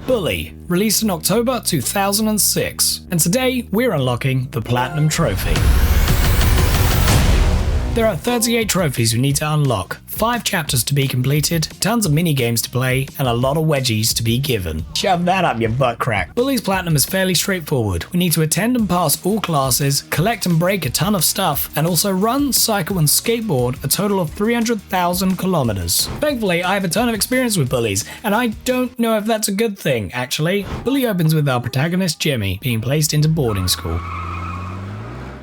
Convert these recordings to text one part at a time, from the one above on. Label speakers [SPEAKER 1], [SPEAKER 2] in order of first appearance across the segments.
[SPEAKER 1] Bully, released in October 2006. And today, we're unlocking the Platinum Trophy. There are 38 trophies we need to unlock, 5 chapters to be completed, tons of mini-games to play, and a lot of wedgies to be given. Shove that up your butt crack. Bully's Platinum is fairly straightforward. We need to attend and pass all classes, collect and break a ton of stuff, and also run, cycle, and skateboard a total of 300,000 kilometers. Thankfully, I have a ton of experience with bullies, and I don't know if that's a good thing, actually. Bully opens with our protagonist Jimmy being placed into boarding school.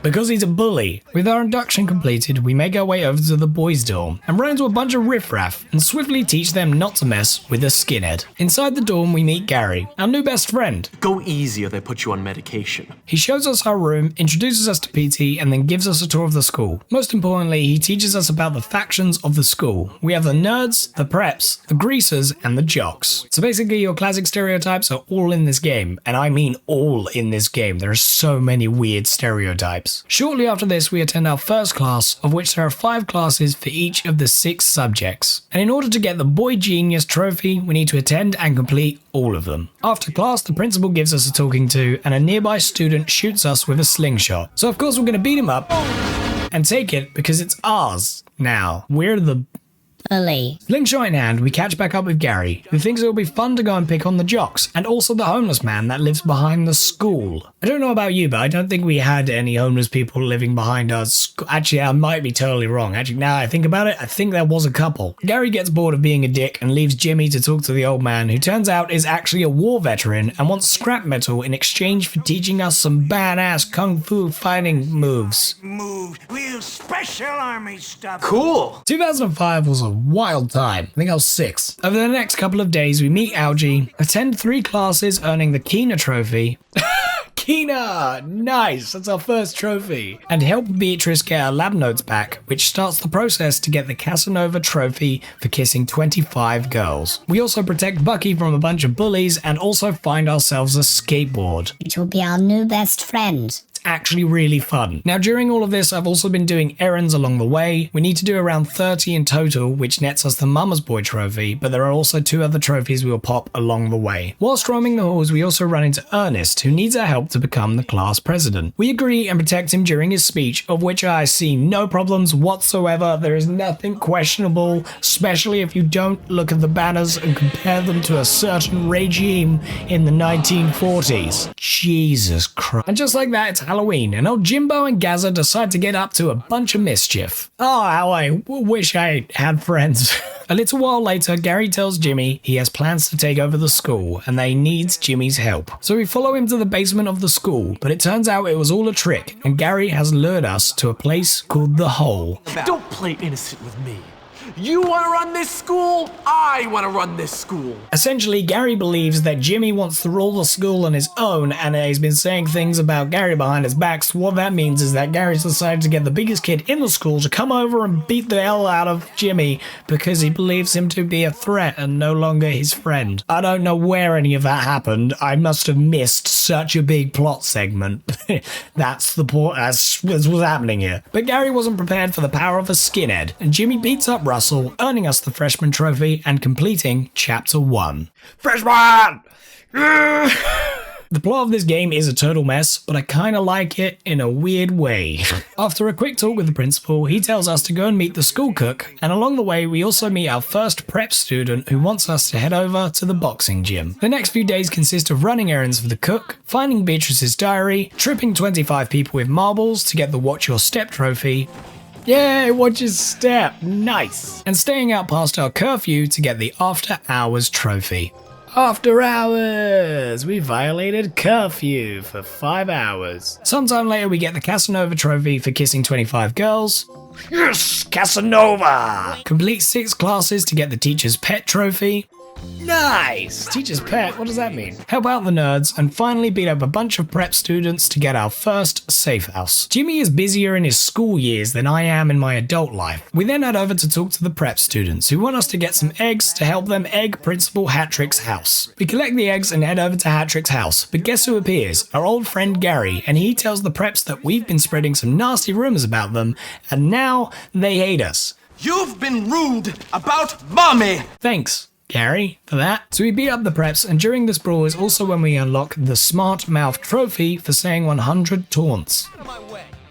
[SPEAKER 1] Because he's a bully. With our induction completed, we make our way over to the boys' dorm and run into a bunch of riffraff and swiftly teach them not to mess with a skinhead. Inside the dorm, we meet Gary, our new best friend.
[SPEAKER 2] Go easy or they put you on medication.
[SPEAKER 1] He shows us our room, introduces us to PT, and then gives us a tour of the school. Most importantly, he teaches us about the factions of the school. We have the nerds, the preps, the greasers, and the jocks. So basically, your classic stereotypes are all in this game, and I mean all in this game. There are so many weird stereotypes. Shortly after this, we attend our first class, of which there are 5 classes for each of the 6 subjects. And in order to get the Boy Genius trophy, we need to attend and complete all of them. After class, the principal gives us a talking to, and a nearby student shoots us with a slingshot. So of course we're going to beat him up and take it because it's ours now. We're the bully. Slingshot in hand, we catch back up with Gary, who thinks it will be fun to go and pick on the jocks, and also the homeless man that lives behind the school. I don't know about you, but I don't think we had any homeless people living behind our school. Actually, I might be totally wrong. Actually, now I think about it, I think there was a couple. Gary gets bored of being a dick and leaves Jimmy to talk to the old man, who turns out is actually a war veteran and wants scrap metal in exchange for teaching us some badass kung fu fighting moves.
[SPEAKER 3] Real special army stuff.
[SPEAKER 2] Cool!
[SPEAKER 1] 2005 was a wild time. I think I was 6. Over the next couple of days, we meet Algie, attend 3 classes earning the Kina trophy. Kina! Nice! That's our first trophy. And help Beatrice get her lab notes back, which starts the process to get the Casanova trophy for kissing 25 girls. We also protect Bucky from a bunch of bullies and also find ourselves a skateboard.
[SPEAKER 4] It will be our new best friend.
[SPEAKER 1] Actually really fun. Now during all of this, I've also been doing errands along the way. We need to do around 30 in total, which nets us the Mama's Boy trophy, but there are also 2 other trophies we will pop along the way. Whilst roaming the halls, we also run into Ernest, who needs our help to become the class president. We agree and protect him during his speech, of which I see no problems whatsoever. There is nothing questionable, especially if you don't look at the banners and compare them to a certain regime in the 1940s. Jesus Christ. And just like that, it's Halloween, and old Jimbo and Gazza decide to get up to a bunch of mischief. Oh, how I wish I had friends. A little while later, Gary tells Jimmy he has plans to take over the school, and that he needs Jimmy's help. So we follow him to the basement of the school, but it turns out it was all a trick, and Gary has lured us to a place called The Hole.
[SPEAKER 2] Don't play innocent with me. You want to run this school? I want to run this school.
[SPEAKER 1] Essentially, Gary believes that Jimmy wants to rule the school on his own, and he's been saying things about Gary behind his back. So what that means is that Gary's decided to get the biggest kid in the school to come over and beat the hell out of Jimmy because he believes him to be a threat and no longer his friend. I don't know where any of that happened. I must have missed such a big plot segment. That's the point. That's what's happening here. But Gary wasn't prepared for the power of a skinhead, and Jimmy beats up Russell, earning us the freshman trophy and completing chapter 1. Freshman! The plot of this game is a total mess, but I kinda like it in a weird way. After a quick talk with the principal, he tells us to go and meet the school cook, and along the way we also meet our first prep student who wants us to head over to the boxing gym. The next few days consist of running errands for the cook, finding Beatrice's diary, tripping 25 people with marbles to get the Watch Your Step trophy. Yay, watch his step, nice! And staying out past our curfew to get the After Hours trophy. After hours! We violated curfew for 5 hours. Sometime later we get the Casanova trophy for kissing 25 girls. Yes, Casanova! Complete 6 classes to get the teacher's pet trophy. Nice! Teacher's pet, what does that mean? Help out the nerds, and finally beat up a bunch of prep students to get our first safe house. Jimmy is busier in his school years than I am in my adult life. We then head over to talk to the prep students, who want us to get some eggs to help them egg Principal Hattrick's house. We collect the eggs and head over to Hattrick's house, but guess who appears? Our old friend Gary, and he tells the preps that we've been spreading some nasty rumors about them, and now they hate us.
[SPEAKER 2] You've been rude about Mommy!
[SPEAKER 1] Thanks. Gary, for that. So we beat up the preps, and during this brawl is also when we unlock the Smart Mouth trophy for saying 100 taunts.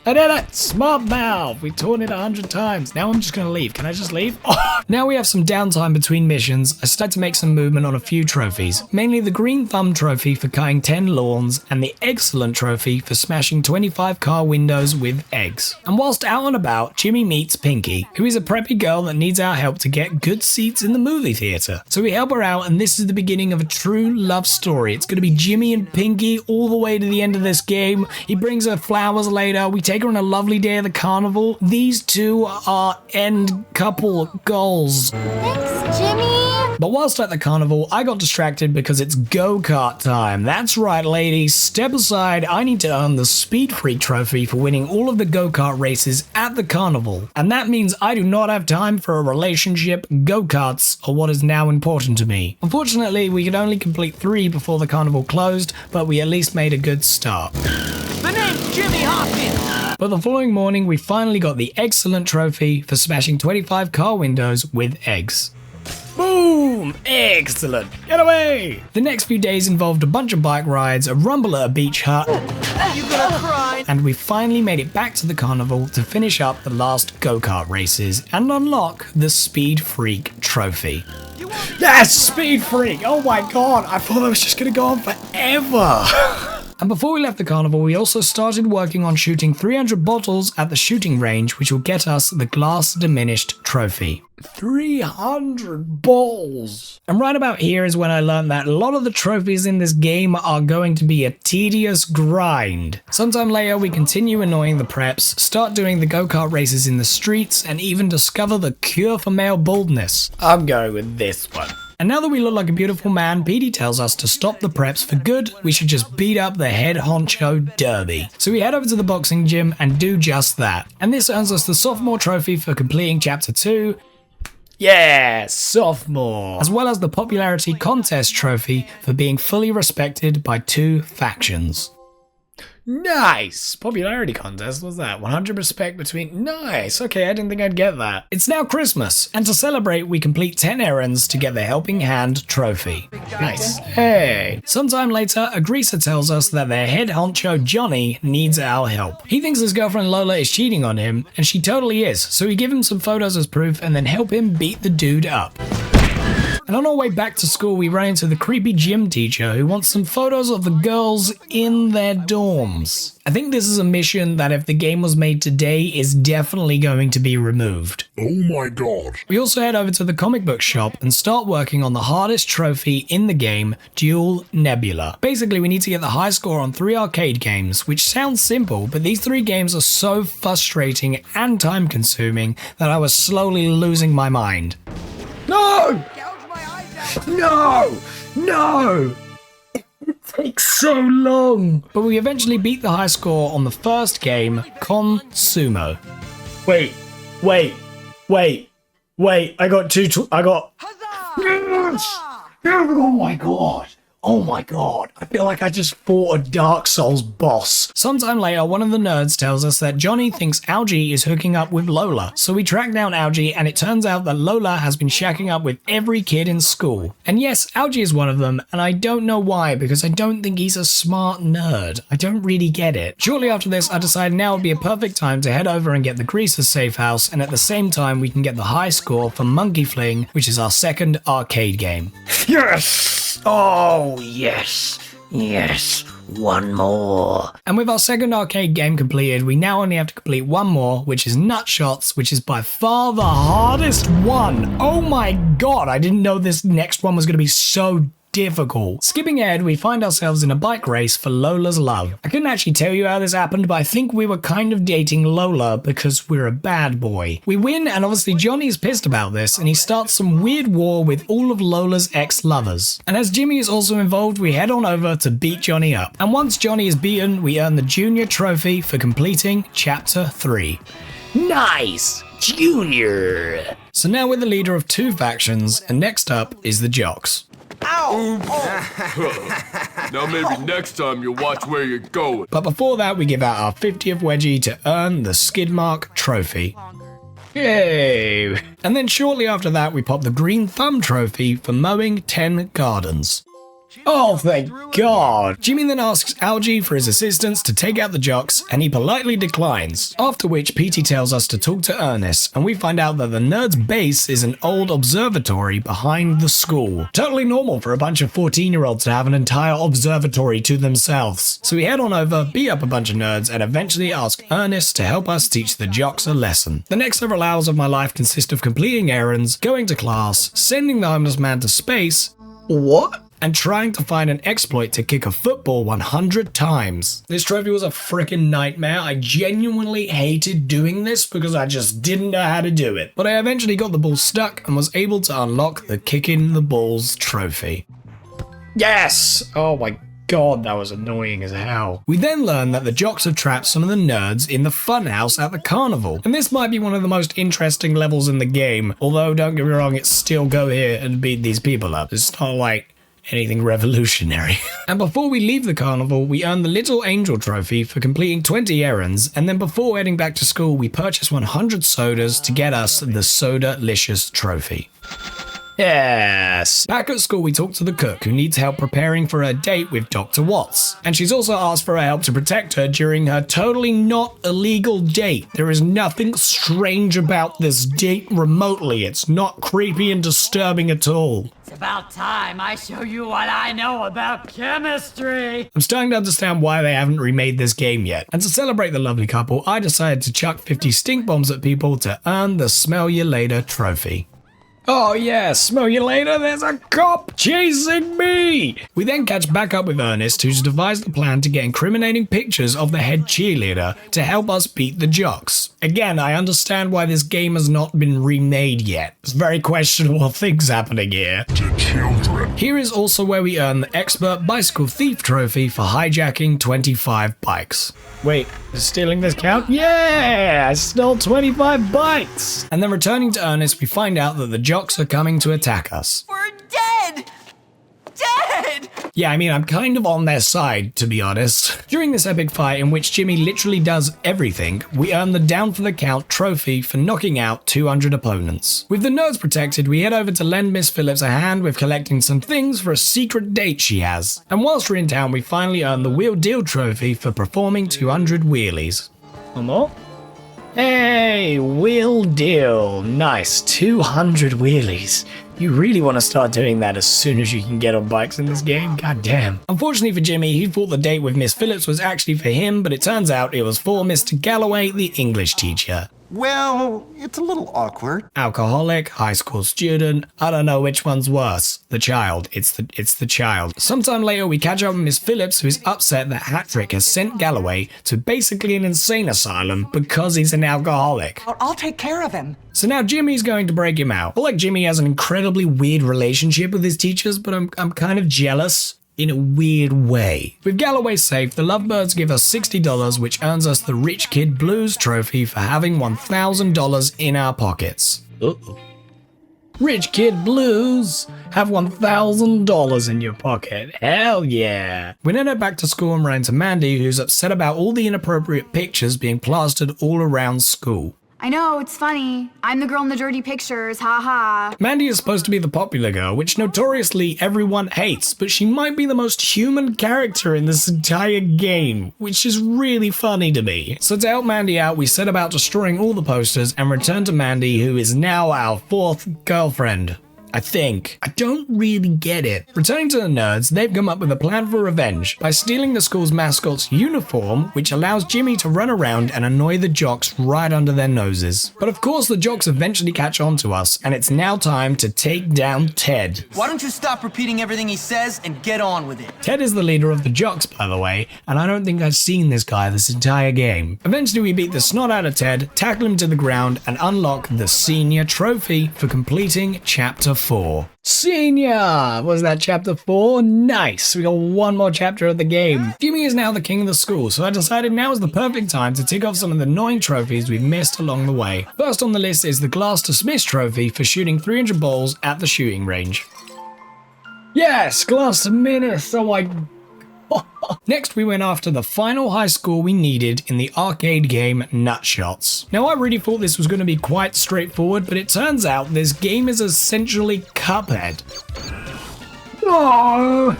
[SPEAKER 1] I did it! Smart Mouth! We taunted 100 times. Now I'm just gonna leave. Can I just leave? Oh. Now we have some downtime between missions. I started to make some movement on a few trophies. Mainly the Green Thumb trophy for cutting 10 lawns, and the Excellent trophy for smashing 25 car windows with eggs. And whilst out and about, Jimmy meets Pinky, who is a preppy girl that needs our help to get good seats in the movie theater. So we help her out, and this is the beginning of a true love story. It's gonna be Jimmy and Pinky all the way to the end of this game. He brings her flowers later. We take her on a lovely day of the carnival. These two are end couple goals.
[SPEAKER 5] Thanks, Jimmy.
[SPEAKER 1] But whilst at the carnival, I got distracted because it's go-kart time. That's right, ladies. Step aside. I need to earn the Speed Freak trophy for winning all of the go-kart races at the carnival. And that means I do not have time for a relationship. Go-karts are what is now important to me. Unfortunately, we could only complete 3 before the carnival closed, but we at least made a good start.
[SPEAKER 2] The name's Jimmy Hopkins!
[SPEAKER 1] But the following morning, we finally got the Excellent trophy for smashing 25 car windows with eggs. Boom! Excellent! Get away! The next few days involved a bunch of bike rides, a rumble at a beach hut,
[SPEAKER 2] You gonna cry?
[SPEAKER 1] and we finally made it back to the carnival to finish up the last go-kart races and unlock the Speed Freak trophy. Yes! Speed Freak! Oh my god! I thought that was just gonna go on forever! And before we left the carnival, we also started working on shooting 300 bottles at the shooting range, which will get us the Glass Diminished trophy. 300 balls! And right about here is when I learned that a lot of the trophies in this game are going to be a tedious grind. Sometime later, we continue annoying the preps, start doing the go-kart races in the streets, and even discover the cure for male baldness. I'm going with this one. And now that we look like a beautiful man, Petey tells us to stop the preps for good. We should just beat up the head honcho derby. So we head over to the boxing gym and do just that. And this earns us the sophomore trophy for completing chapter 2. Yeah, sophomore! As well as the popularity contest trophy for being fully respected by 2 factions. Nice! Popularity contest, what's that? 100 respect between... Nice! Okay, I didn't think I'd get that. It's now Christmas, and to celebrate, we complete 10 errands to get the Helping Hand trophy. Nice. Hey! Sometime later, a greaser tells us that their head honcho, Johnny, needs our help. He thinks his girlfriend Lola is cheating on him, and she totally is, so we give him some photos as proof and then help him beat the dude up. And on our way back to school, we run into the creepy gym teacher who wants some photos of the girls in their dorms. I think this is a mission that if the game was made today is definitely going to be removed.
[SPEAKER 6] Oh my god.
[SPEAKER 1] We also head over to the comic book shop and start working on the hardest trophy in the game, Dual Nebula. Basically, we need to get the high score on 3 arcade games, which sounds simple, but these 3 games are so frustrating and time consuming that I was slowly losing my mind. No! No! No! It takes so long! But we eventually beat the high score on the first game, Consumo. Wait, I got Yes! Oh my god! Oh my god, I feel like I just fought a Dark Souls boss. Sometime later, one of the nerds tells us that Johnny thinks Algie is hooking up with Lola. So we track down Algie, and it turns out that Lola has been shacking up with every kid in school. And yes, Algie is one of them, and I don't know why, because I don't think he's a smart nerd. I don't really get it. Shortly after this, I decided now would be a perfect time to head over and get the Greaser's safe house, and at the same time, we can get the high score for Monkey Fling, which is our second arcade game. Yes! Oh, yes. Yes. One more. And with our second arcade game completed, we now only have to complete one more, which is Nutshots, which is by far the hardest one. Oh my god, I didn't know this next one was going to be so difficult. Skipping ahead, we find ourselves in a bike race for Lola's love. I couldn't actually tell you how this happened, but I think we were kind of dating Lola because we're a bad boy. We win, and obviously Johnny is pissed about this, and he starts some weird war with all of Lola's ex-lovers. And as Jimmy is also involved, we head on over to beat Johnny up. And once Johnny is beaten, we earn the Junior trophy for completing Chapter 3. Nice! Junior! So now we're the leader of 2 factions, and next up is the Jocks.
[SPEAKER 6] Now maybe next time you'll watch where you're going.
[SPEAKER 1] But before that, we give out our 50th wedgie to earn the Skidmark trophy. Yay! And then shortly after that, we pop the Green Thumb trophy for mowing 10 gardens. Oh, thank God! Jimmy then asks Algie for his assistance to take out the jocks, and he politely declines. After which, Petey tells us to talk to Ernest, and we find out that the nerd's base is an old observatory behind the school. Totally normal for a bunch of 14-year-olds to have an entire observatory to themselves. So we head on over, beat up a bunch of nerds, and eventually ask Ernest to help us teach the jocks a lesson. The next several hours of my life consist of completing errands, going to class, sending the homeless man to space. What? And trying to find an exploit to kick a football 100 times. This trophy was a freaking nightmare. I genuinely hated doing this because I just didn't know how to do it. But I eventually got the ball stuck and was able to unlock the kicking the balls trophy. Yes! Oh my God, that was annoying as hell. We then learn that the jocks have trapped some of the nerds in the funhouse at the carnival. And this might be one of the most interesting levels in the game. Although, don't get me wrong, it's still go here and beat these people up. It's not like anything revolutionary. And before we leave the carnival, we earn the Little Angel trophy for completing 20 errands, and then before heading back to school, we purchase 100 sodas to get us the Soda-licious trophy. Yes! Back at school, we talk to the cook, who needs help preparing for her date with Dr. Watts. And she's also asked for our help to protect her during her totally not illegal date. There is nothing strange about this date remotely. It's not creepy and disturbing at all.
[SPEAKER 5] It's about time I show you what I know about chemistry.
[SPEAKER 1] I'm starting to understand why they haven't remade this game yet. And to celebrate the lovely couple, I decided to chuck 50 stink bombs at people to earn the Smell You Later trophy. Oh yeah, smell you later, there's a cop chasing me! We then catch back up with Ernest, who's devised a plan to get incriminating pictures of the head cheerleader to help us beat the jocks. Again, I understand why this game has not been remade yet. There's very questionable things happening here.
[SPEAKER 6] To children.
[SPEAKER 1] Here is also where we earn the Expert Bicycle Thief trophy for hijacking 25 bikes. Wait, does stealing this count? Yeah! I stole 25 bikes! And then returning to Ernest, we find out that the jocks are coming to attack us.
[SPEAKER 5] We're dead! Dead!
[SPEAKER 1] Yeah, I mean, I'm kind of on their side, to be honest. During this epic fight, in which Jimmy literally does everything, we earn the Down for the Count trophy for knocking out 200 opponents. With the nerds protected, we head over to lend Miss Phillips a hand with collecting some things for a secret date she has. And whilst we're in town, we finally earn the Wheel Deal trophy for performing 200 wheelies. One more? Hey, Wheel Deal. Nice, 200 wheelies. You really want to start doing that as soon as you can get on bikes in this game? God damn. Unfortunately for Jimmy, he thought the date with Miss Phillips was actually for him, but it turns out it was for Mr. Galloway, the English teacher.
[SPEAKER 7] Well, it's a little awkward.
[SPEAKER 1] Alcoholic, high school student, I don't know which one's worse. The child. It's the child. Sometime later, we catch up with Miss Phillips, who is upset that Hattrick has sent Galloway to basically an insane asylum because he's an alcoholic.
[SPEAKER 8] I'll take care of him.
[SPEAKER 1] So now Jimmy's going to break him out. I feel like Jimmy has an incredibly weird relationship with his teachers, but I'm kind of jealous. In a weird way. With Galloway safe, the Lovebirds give us $60, which earns us the Rich Kid Blues trophy for having $1,000 in our pockets. Uh-oh. Rich Kid Blues, have $1,000 in your pocket. Hell yeah. We then head back to school and run into Mandy, who's upset about all the inappropriate pictures being plastered all around school.
[SPEAKER 9] I know, it's funny. I'm the girl in the dirty pictures, haha.
[SPEAKER 1] Mandy is supposed to be the popular girl, which notoriously everyone hates, but she might be the most human character in this entire game, which is really funny to me. So to help Mandy out, we set about destroying all the posters and return to Mandy, who is now our fourth girlfriend. I think. I don't really get it. Returning to the nerds, they've come up with a plan for revenge by stealing the school's mascot's uniform, which allows Jimmy to run around and annoy the jocks right under their noses. But of course, the jocks eventually catch on to us, and it's now time to take down Ted.
[SPEAKER 10] Why don't you stop repeating everything he says and get on with it?
[SPEAKER 1] Ted is the leader of the jocks, by the way, and I don't think I've seen this guy this entire game. Eventually, we beat the snot out of Ted, tackle him to the ground, and unlock the Senior Trophy for completing Chapter 4. Senior! Was that Chapter 4? Nice! We got one more chapter of the game. Jimmy is now the king of the school, so I decided now is the perfect time to tick off some of the annoying trophies we've missed along the way. First on the list is the Glass Dismiss trophy for shooting 300 balls at the shooting range. Yes! Glass Dismiss! Next, we went after the final high score we needed in the arcade game Nutshots. Now, I really thought this was going to be quite straightforward, but it turns out this game is essentially Cuphead. Oh!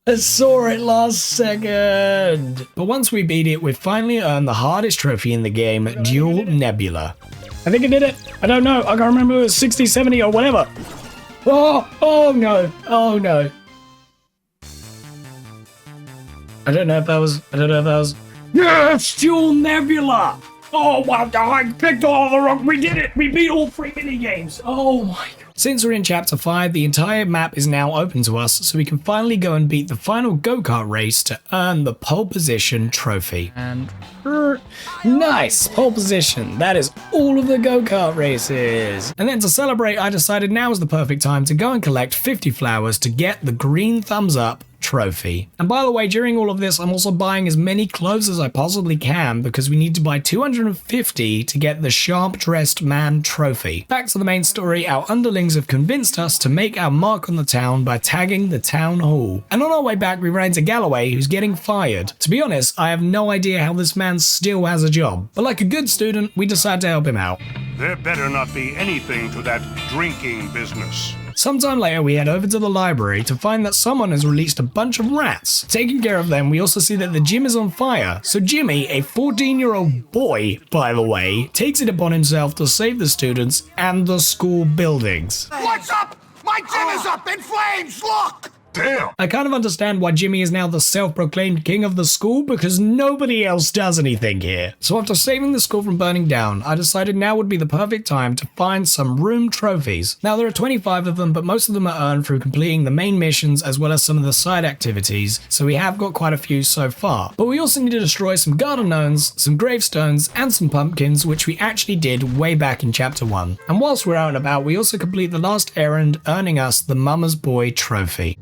[SPEAKER 1] I saw it last second. But once we beat it, we finally earned the hardest trophy in the game, Dual Nebula. I think I did it. I don't know. I can't remember if it was 60, 70 or whatever. Oh no. Oh no. I don't know if that was. Yes, Dual Nebula. Oh wow, I picked all the wrong. We did it. We beat all 3 mini games. Oh my god. Since we're in Chapter 5, the entire map is now open to us, so we can finally go and beat the final go-kart race to earn the pole position trophy. And nice, pole position. That is all of the go-kart races. And then to celebrate, I decided now is the perfect time to go and collect 50 flowers to get the green thumbs up trophy. And by the way, during all of this, I'm also buying as many clothes as I possibly can because we need to buy 250 to get the Sharp Dressed Man trophy. Back to the main story, our underlings have convinced us to make our mark on the town by tagging the town hall. And on our way back, we ran into Galloway, who's getting fired. To be honest, I have no idea how this man still has a job. But like a good student, we decide to help him out.
[SPEAKER 3] There better not be anything to that drinking business.
[SPEAKER 1] Sometime later, we head over to the library to find that someone has released a bunch of rats. Taking care of them, we also see that the gym is on fire. So Jimmy, a 14-year-old boy, by the way, takes it upon himself to save the students and the school buildings.
[SPEAKER 3] What's up? My gym is up in flames, look!
[SPEAKER 6] Damn!
[SPEAKER 1] I kind of understand why Jimmy is now the self-proclaimed king of the school because nobody else does anything here. So after saving the school from burning down, I decided now would be the perfect time to find some room trophies. Now there are 25 of them, but most of them are earned through completing the main missions as well as some of the side activities, so we have got quite a few so far. But we also need to destroy some garden gnomes, some gravestones, and some pumpkins, which we actually did way back in Chapter 1. And whilst we're out and about, we also complete the last errand, earning us the Mama's Boy trophy.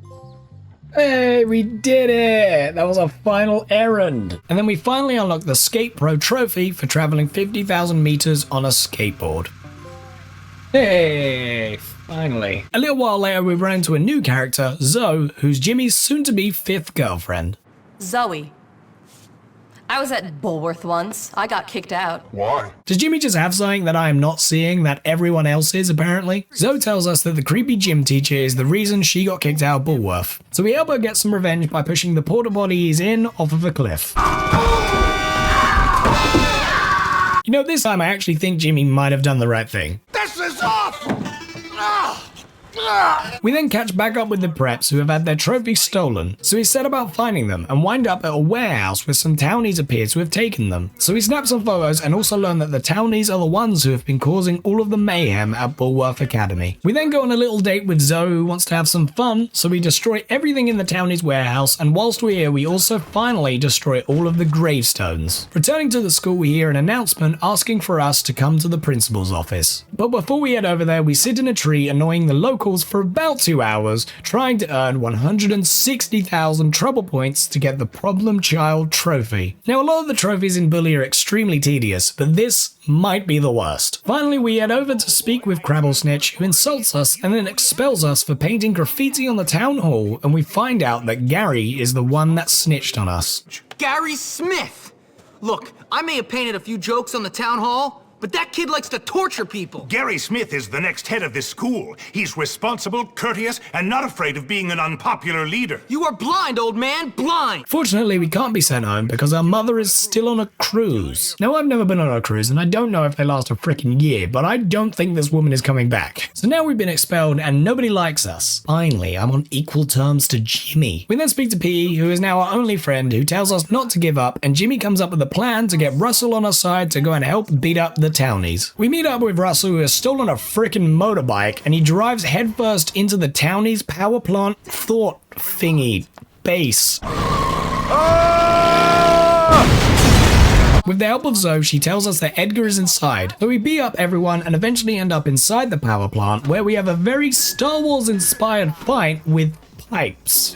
[SPEAKER 1] Hey, we did it! That was our final errand. And then we finally unlocked the Skate Pro trophy for traveling 50,000 meters on a skateboard. Hey, finally. A little while later, we ran into a new character, Zoe, who's Jimmy's soon-to-be 5th girlfriend.
[SPEAKER 8] Zoe. I was at Bulworth once. I got kicked out.
[SPEAKER 6] Why?
[SPEAKER 1] Does Jimmy just have something that I am not seeing that everyone else is, apparently? Zoe tells us that the creepy gym teacher is the reason she got kicked out of Bulworth. So we help her get some revenge by pushing the porta potty he's in off of a cliff. You know, this time I actually think Jimmy might have done the right thing.
[SPEAKER 3] This is off!
[SPEAKER 1] We then catch back up with the preps who have had their trophies stolen, so we set about finding them and wind up at a warehouse where some townies appear to have taken them. So we snap some photos and also learn that the townies are the ones who have been causing all of the mayhem at Bulworth Academy. We then go on a little date with Zoe who wants to have some fun, so we destroy everything in the townies warehouse, and whilst we're here we also finally destroy all of the gravestones. Returning to the school, we hear an announcement asking for us to come to the principal's office. But before we head over there, we sit in a tree annoying the locals for about 2 hours, trying to earn 160,000 trouble points to get the Problem Child trophy. Now, a lot of the trophies in Bully are extremely tedious, but this might be the worst. Finally, we head over to speak with Crabblesnitch, who insults us and then expels us for painting graffiti on the town hall, and we find out that Gary is the one that snitched on us.
[SPEAKER 10] Gary Smith! Look, I may have painted a few jokes on the town hall, but that kid likes to torture people.
[SPEAKER 3] Gary Smith is the next head of this school. He's responsible, courteous, and not afraid of being an unpopular leader.
[SPEAKER 10] You are blind, old man, blind!
[SPEAKER 1] Fortunately, we can't be sent home because our mother is still on a cruise. Now, I've never been on a cruise and I don't know if they last a freaking year, but I don't think this woman is coming back. So now we've been expelled and nobody likes us. Finally, I'm on equal terms to Jimmy. We then speak to PE, who is now our only friend, who tells us not to give up, and Jimmy comes up with a plan to get Russell on our side to go and help beat up the townies. We meet up with Russell, who has stolen a freaking motorbike, and he drives headfirst into the townies power plant thought thingy base. With the help of Zoe, she tells us that Edgar is inside, so we beat up everyone and eventually end up inside the power plant, where we have a very Star Wars inspired fight with pipes.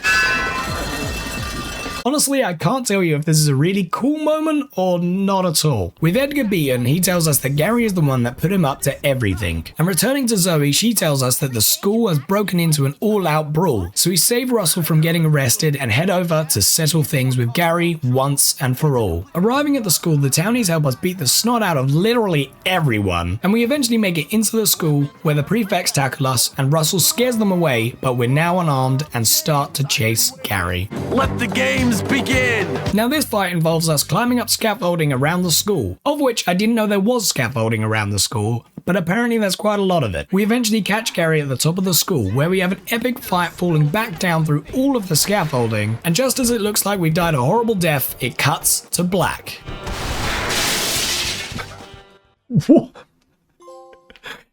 [SPEAKER 1] Honestly, I can't tell you if this is a really cool moment or not at all. With Edgar beaten, he tells us that Gary is the one that put him up to everything. And returning to Zoe, she tells us that the school has broken into an all-out brawl. So we save Russell from getting arrested and head over to settle things with Gary once and for all. Arriving at the school, the townies help us beat the snot out of literally everyone. And we eventually make it into the school where the prefects tackle us and Russell scares them away, but we're now unarmed and start to chase Gary.
[SPEAKER 2] Let the games begin!
[SPEAKER 1] Now this fight involves us climbing up scaffolding around the school, of which I didn't know there was scaffolding around the school, but apparently there's quite a lot of it. We eventually catch Gary at the top of the school, where we have an epic fight falling back down through all of the scaffolding, and just as it looks like we died a horrible death, it cuts to black.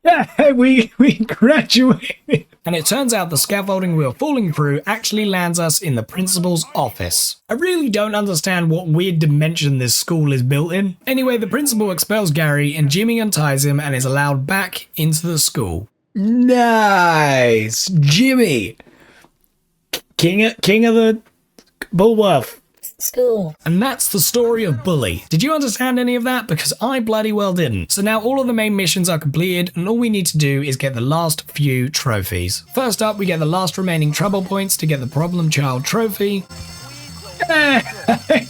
[SPEAKER 1] Yeah, we graduated. And it turns out the scaffolding we were falling through actually lands us in the principal's office. I really don't understand what weird dimension this school is built in. Anyway, the principal expels Gary and Jimmy unties him and is allowed back into the school. Nice! Jimmy! King of the Bullworth.
[SPEAKER 4] School.
[SPEAKER 1] And that's the story of Bully. Did you understand any of that? Because I bloody well didn't. So now all of the main missions are completed and all we need to do is get the last few trophies. First up, we get the last remaining trouble points to get the Problem Child trophy.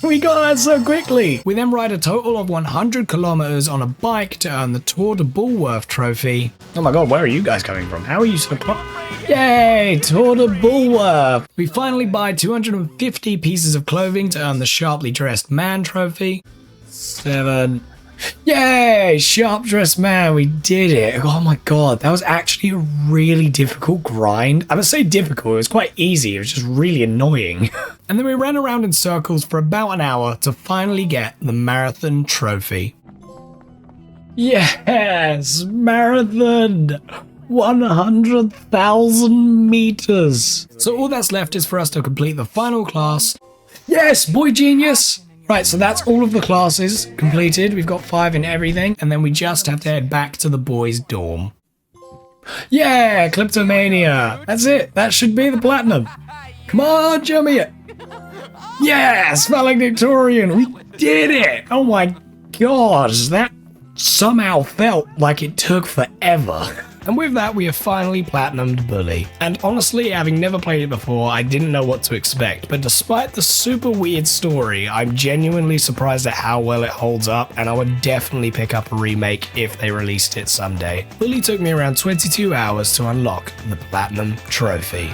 [SPEAKER 1] We got that so quickly! We then ride a total of 100 kilometers on a bike to earn the Tour de Bullworth trophy. Oh my god, where are you guys coming from? How are you so Yay! Tour de Bullworth! We finally buy 250 pieces of clothing to earn the Sharply Dressed Man trophy. 7. Yay! Sharp Dressed Man, we did it! Oh my god, that was actually a really difficult grind. I would say difficult, it was quite easy, it was just really annoying. And then we ran around in circles for about an hour to finally get the marathon trophy. Yes! Marathon! 100,000 meters! So all that's left is for us to complete the final class. Yes! Boy genius! Right, so that's all of the classes completed. We've got 5 in everything, and then we just have to head back to the boys' dorm. Yeah, Kleptomania. That's it. That should be the platinum. Come on, Jimmy. Yes, valedictorian. We did it. Oh my gosh, that somehow felt like it took forever. And with that, we have finally platinumed Bully. And honestly, having never played it before, I didn't know what to expect. But despite the super weird story, I'm genuinely surprised at how well it holds up, and I would definitely pick up a remake if they released it someday. Bully took me around 22 hours to unlock the Platinum Trophy.